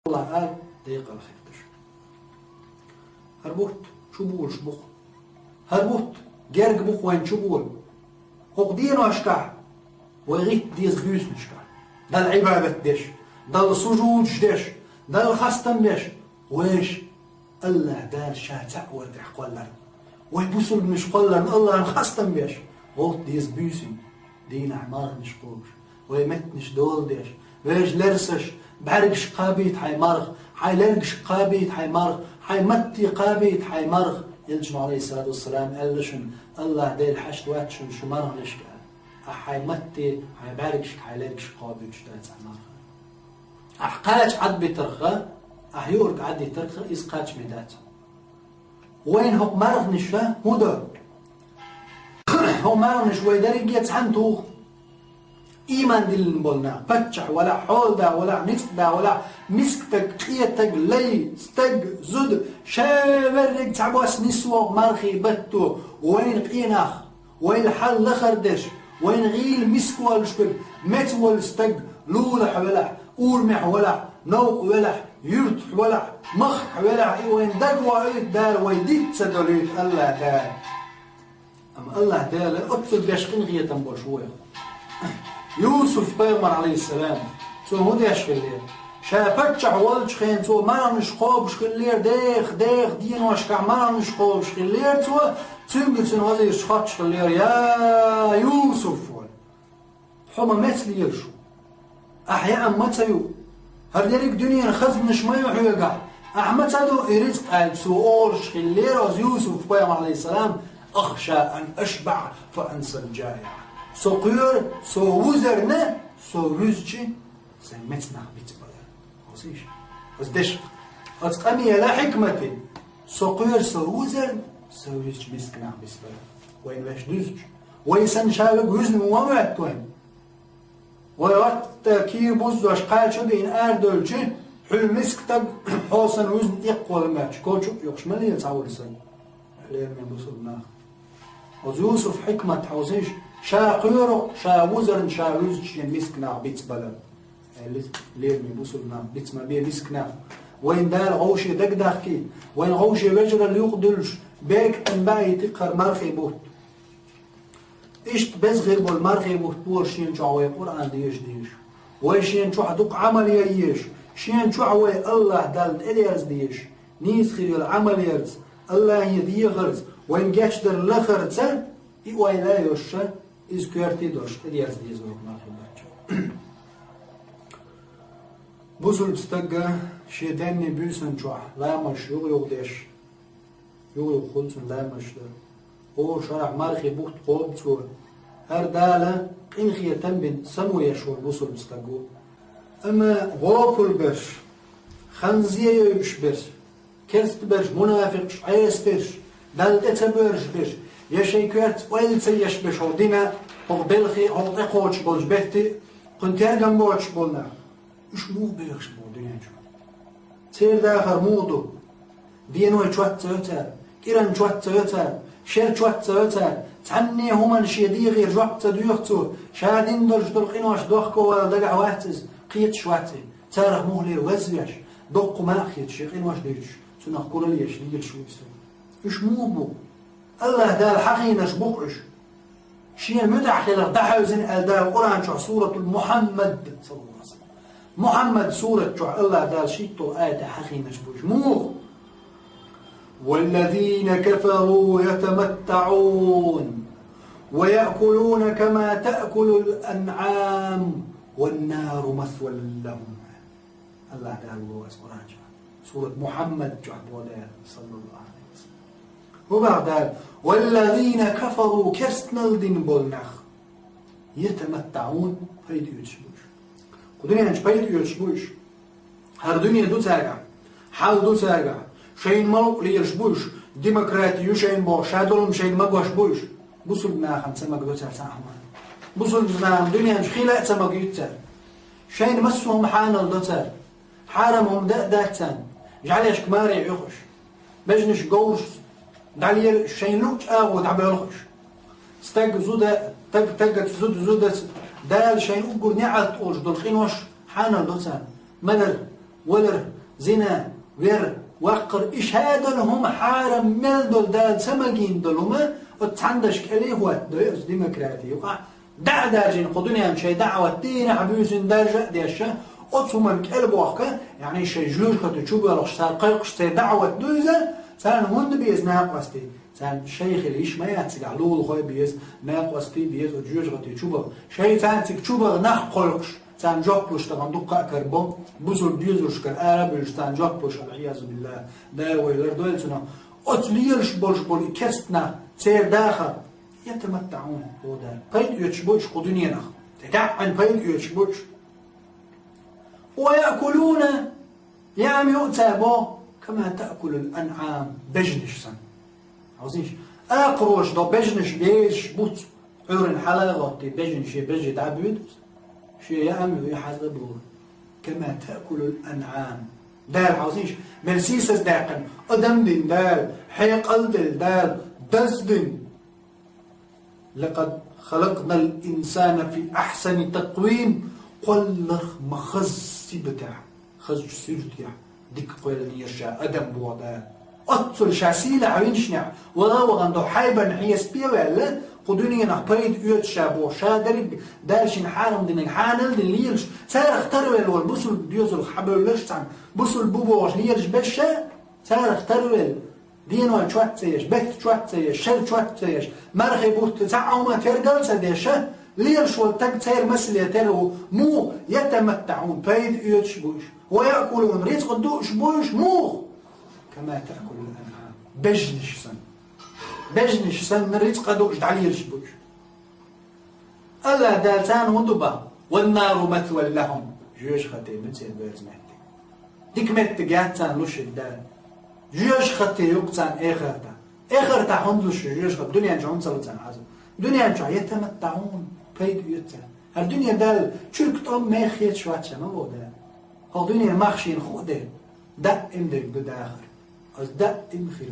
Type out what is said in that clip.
الله قال دقيقة الخير هربوت شو بقول شو بقول هربوت جرج بق وين شو بقول هو دين واشكع ويغيت ديز بيوس نشكع ده العبادة ديش ده السجود ديش ده الخستم ديش ويش الله دار شاتع ورد قولر ويبوسل مش قولر الله خستم ديش وقت ديز بيوسين دين أعمار مش قوش ويمت مش دول ديش ويش لرسش بعرقش قابيت حي مرغ حي لرقش قابيت حي مرغ حي متي قابيت حي مرغ يلجم عليه الصلاة والسلام قال لشن الله دي الحشت واتشن شو مرغ ليش قال حي متي حي بعرقش حي لرقش قابيت شتات مرغ أحقاج عد بترخى أحيورك عد ترخى إسقاج مدات وين هو مرغ نشفى هو هو مرغ نشوى دريق يتعنتو إيمان دل نبولنا بتشح ولا حولدا ولا نفدا ولا مسكتك قيتك لي استق زد شابرك تعبوس نسوى مرخي بتو وين قيناخ وين حل لخردش وين غيل مسكوى الشبك متول استق لولح ولا أورمح ولا نوق ولا يرتح ولا مخ ولا وين دقوى عيد دار ويديت سدوليت الله دار أما الله دار أطفل بيشقين غية تنبول شوية يوسف بيغمر عليه السلام سو موديش في الليل شابتش عوالج خين سو ما نشقوبش في الليل ديخ دين واشكع ما نشقوبش في الليل سو تنقل سن وزير شخاتش في الليل يا يوسف حما مثل يرشو أحياء ما تيو هرديريك دنيا خزم نشميو حيوقع أحمد سادو إرزق قال سو أورش في الليل وز يوسف بيغمر عليه السلام أخشى أن أشبع فأنسى الجائع سو قيور سو وزرنا سو رزجي سمتنا بيتبالا وصيش وزدش أتقامي لا حكمتي سو قيور سو وزر سو رزج بيسكنا بيتبالا وين باش رزج ويسن شابك وزن ومعت وين ويغط كي بوز واش قال شو بين آردولجي حل مسكتك حوصن وزن إقوى الماتش كوتشو يقش ملي يتصور سن عليه من بصرنا ويوسف حكمة حوزيش شا قيرو شا وزرن شا رزج مسكنا بيتبالا ليه من بصرنا بيتما بيه مسكنا وين دار غوشي دقداخكي وين غوشي وجر اللي يقدلش بيك تنباي تقر مرخي بوت إشت بس غير بول مرخي بوت بورشين شعوي قرآن ديش ويشين شو حدوق عمل ييش شين شعوي الله دال إلياز ديش نيس خير العمل يرز الله يدي غرز وين جاش در لخرزة إيوه لا يوشة إز كيرتي دوش إلياز ديز وقت مرخي باتشو بوزل بستقى شيطاني بيسن شوح لا مش يغيق ديش يغيق خلصن لا مش هو شرح مرخي بوت قوب تور هر دالة قنخية تنبن سمو يشور بوصل بستقو اما غوفل برش خنزية يبش برش كرست برش منافق عيس برش دالتة برش برش يشي كرت ويلتي يشبش هو دينا هو بلخي هو اقوش بولش بهتي كنت يرقم بولش بولنا اش مو بيخش بول دنيا جو تير داخر مودو دينو يتوات تيوتر كيران توات تيوتر شير توات تيوتر تعني هما الشيدي غير جواب تدويختو شادين دولش دولقين واش دوخكو ولا دقع واتز قيت شواتي تارخ مهلي وزيش دوقو ما خيت شيقين واش ديش تنخ كل ليش ديل شو يسوي اش مو بو الله دال حقينش بقعش شير متعخلة دحوزن الدال القرآن شو سورة محمد صلى الله عليه وسلم محمد سورة شو الله دال شيتو آية حقينش بوش مو والذين كفروا يتمتعون ويأكلون كما تأكل الأنعام والنار مثوى لهم الله تعالى القرآن سورة محمد صلى الله عليه وسلم وبعد والذين كفروا كرستنالدين بولنخ يتمتعون فايد يوتشبوش قدرين انش فايد يوتشبوش هر دنيا دو تاقع حال دو تاقع شين ملوك ليرشبوش ديمقراطيو شين بو شادولم شين مقوش بوش بوصل بنا خمسة مقدوتر ساحمان بوصل بنا دنيا خيلة سمقيوتر شين مسهم حانل دوتر حارمهم داتان جعليش كماري يخش بجنش قوش دعلي شين لوش اغو دعبي يلخش استاق زودة تقت زودة دال شين اقو نعت اوش دولخين وش حانل دوتر مدر ولر زنا ور وقر إيش هذا لهم حارم مل دول دال سمجين دولهما وتعندش كليه هو دويس ديمقراطي وقع دع دارجين قدنيا شيء دعوة دين عبيوسين درجة ديشة أتصوم كلب وقع يعني شيء جلوش خد تشوف ولا صار قيقش دعوة دوزة سان هند بيز ناقصتي سان شيخ الليش ما ياتي علول خوي بيز ناقصتي بيز وجوج خد تشوف شيء سان تشوف نخ قلقش سان جوبوش طبعا دقة كربون بوزول ديوزوش كالعرب سان جوبوش العياذ بالله دا ويلر دولتنا أتليلش بول كستنا سير داخل يتمتعون بودا بيد يتشبوش قدنيا نخ تدعن بيد يتشبوش ويأكلون يعم يؤتابو كما تأكل الأنعام بجنش سن عاوزينش أقروش دو بجنش بيش بوت عورن حلاغتي بجنش بجي دعبيد شيء يعمل يحاسبه كما تأكل الأنعام دال عاوزينش مرسيسس داقن أدم دين دال حيق دال دزدن لقد خلقنا الإنسان في أحسن تقويم قل مخزي بتاع خز سيرتيا ديك قيل يشاء أدم بوضع أطل شاسيلة عوينشنع ولا وغندو حيبا نحيس بيا ولا قدوني نحبيد يوت شابو شادرب دالشين حارم دين حانل دين ليلش سار اخترول والبسل ديوزل حبل لشتان بسل بوبوش ليلش بشا سار اخترول دينو شوات سيش بيت شوات سيش شر شوات سيش مرخي بوت ساعة وما ترقل سديشة ليلش والتق سير مسل يترو مو يتمتعون بيد يوت شبوش ويأكلون رزق دوش بوش مو كما تأكل الأنعام بجنش سن بجنش سن رزق دوش تعليل شبوش ألا دالتان ودبا والنار مثوى لهم جيش خطي متسير بيرز مهدي ديك مت قاتان لوش الدال جيش خطي يقتان إخرتا هندلوش جيش خط دنيا نجعون صلتان حزم دنيا نجع يتمتعون بيد يتان الدنيا دال شركت ما خيت شواتشا ما بودا هو دنيا مخشين خوده دائم دك بداخل از دائم خير